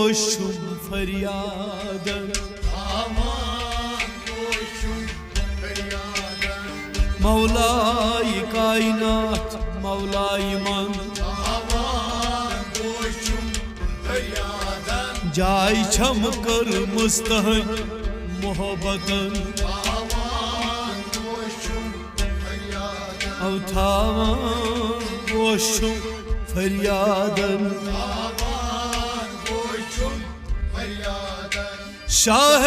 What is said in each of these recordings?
गोशुम फरियादन मौलाए कायनात मौलाए मन जाय छम कर मुस्तहन मोहब्बतन अवथावान गोशुम फरियादन शाह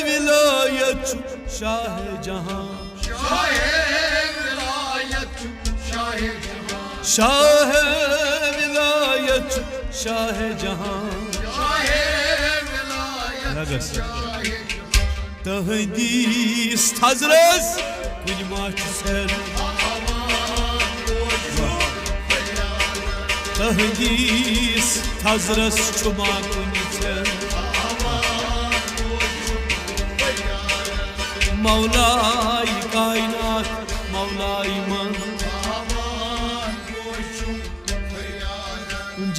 विलायत शाह जहां शाह विलायत शाह जहां तहदीस हजरस कुछ माच सर तहदीस हजरस छुमा कुछ सर मौलाए कायनात मौलाए मन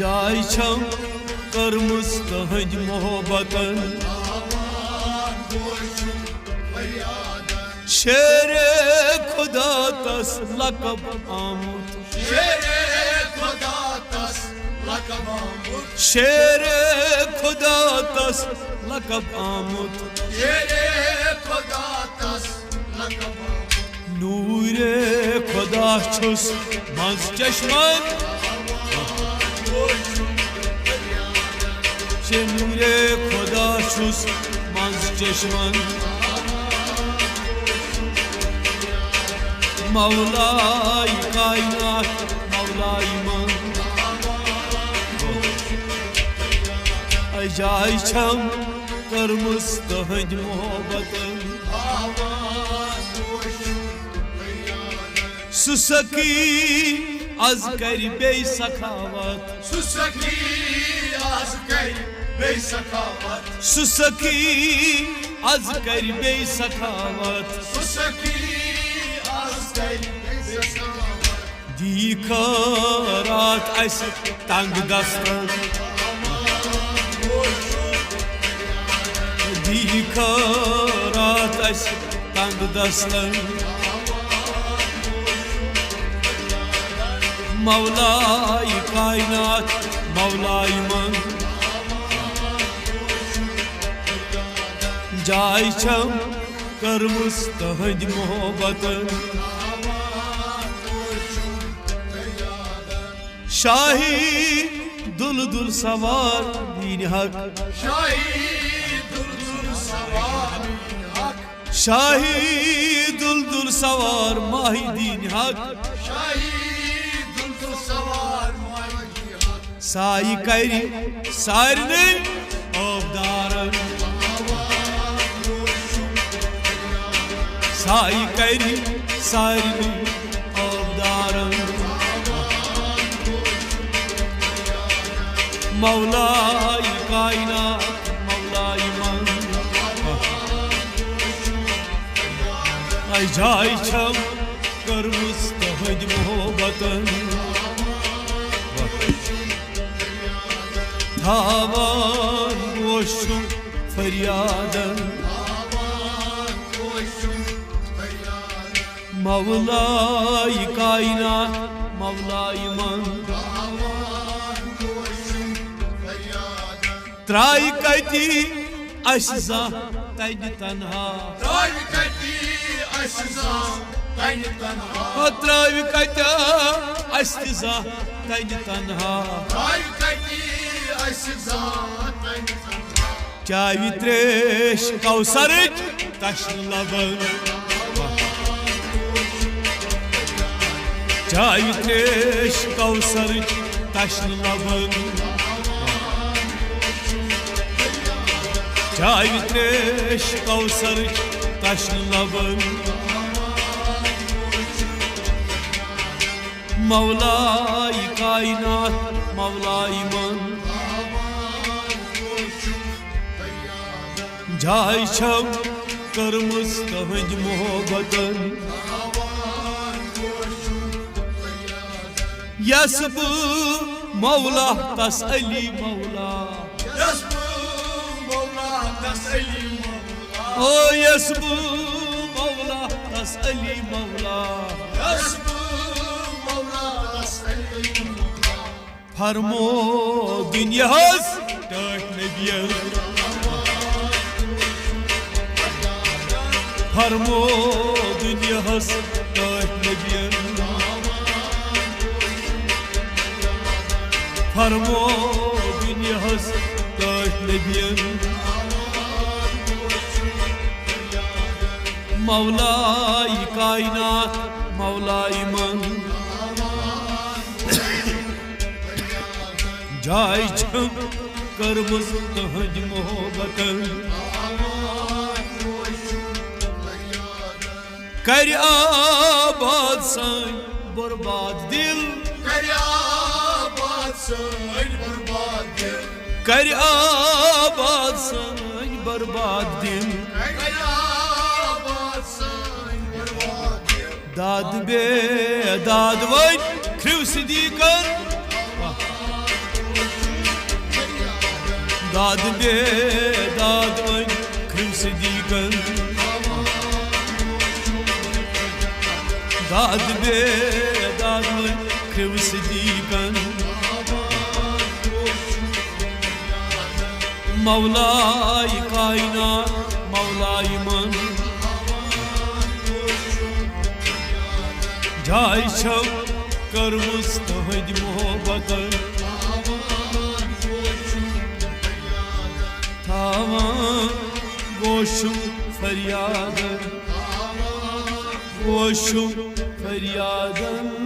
जाय छम करमुस तहज मोहब्बतन शेरे खुदा तस लकब आमुद शेरे खुदा तस लकब आमुद नूरे खुदा छुस मज चश्मन नूरे खुदा छुस मज चश्मन मौलाए कायनात मौलाए मन जाय छम करमुस तहज मोहब्बतन सुसकी आज कर बे सखावत सुसकी आज कर बे सखावत दीखरात अस तंग दस्तन दीखरात अस तंग दस्तन मौलाए कायनात मौलाए मन जाय छम करमुस तहज मोहब्बतन शाही दुलदुल सवार दीन हक शाही दुलदुल सवार माही दीन हक साई करी सारने औबदारन साई करी सारने औबदारन मौलाए कायनात मौलाए मन जाय छम करमुस तहज मोहब्बतन धावान गोशुम फरियादन मौलाए कायनात मौलाए मन त्राय कति अशजा तन तन्हा त्राय कति अशजा तन तन्हा चावी त्रेश कौसर तशन लबन चावी त्रेश कौसर तशन लबन चावी त्रेश कौसर तशन लबन मौलाए कायनात मौलाए मन जाय छम करमुस तहज मोहब्बतन यस मौला तस अली मौला O yasbu Mevla tasali Mevla Farmo dünyaz dört nebiye Farmo dünyaz dört nebiye Farmo dünyaz dört nebiye Mevla-i kainat Mevla-i man Jai chum karmız tahj muhabbat Kar abad san barbad dil Kar abad san barbad dil Kar abad san barbad dil Dad be dad vay kriv sidikan Dad be dad vay kriv sidikan Dad be dad vay kriv sidikan Mevla-i kainat Mevla-i man Jai cham karmız tahj muhabbat Tavan goşum feryadan Goşum feryadan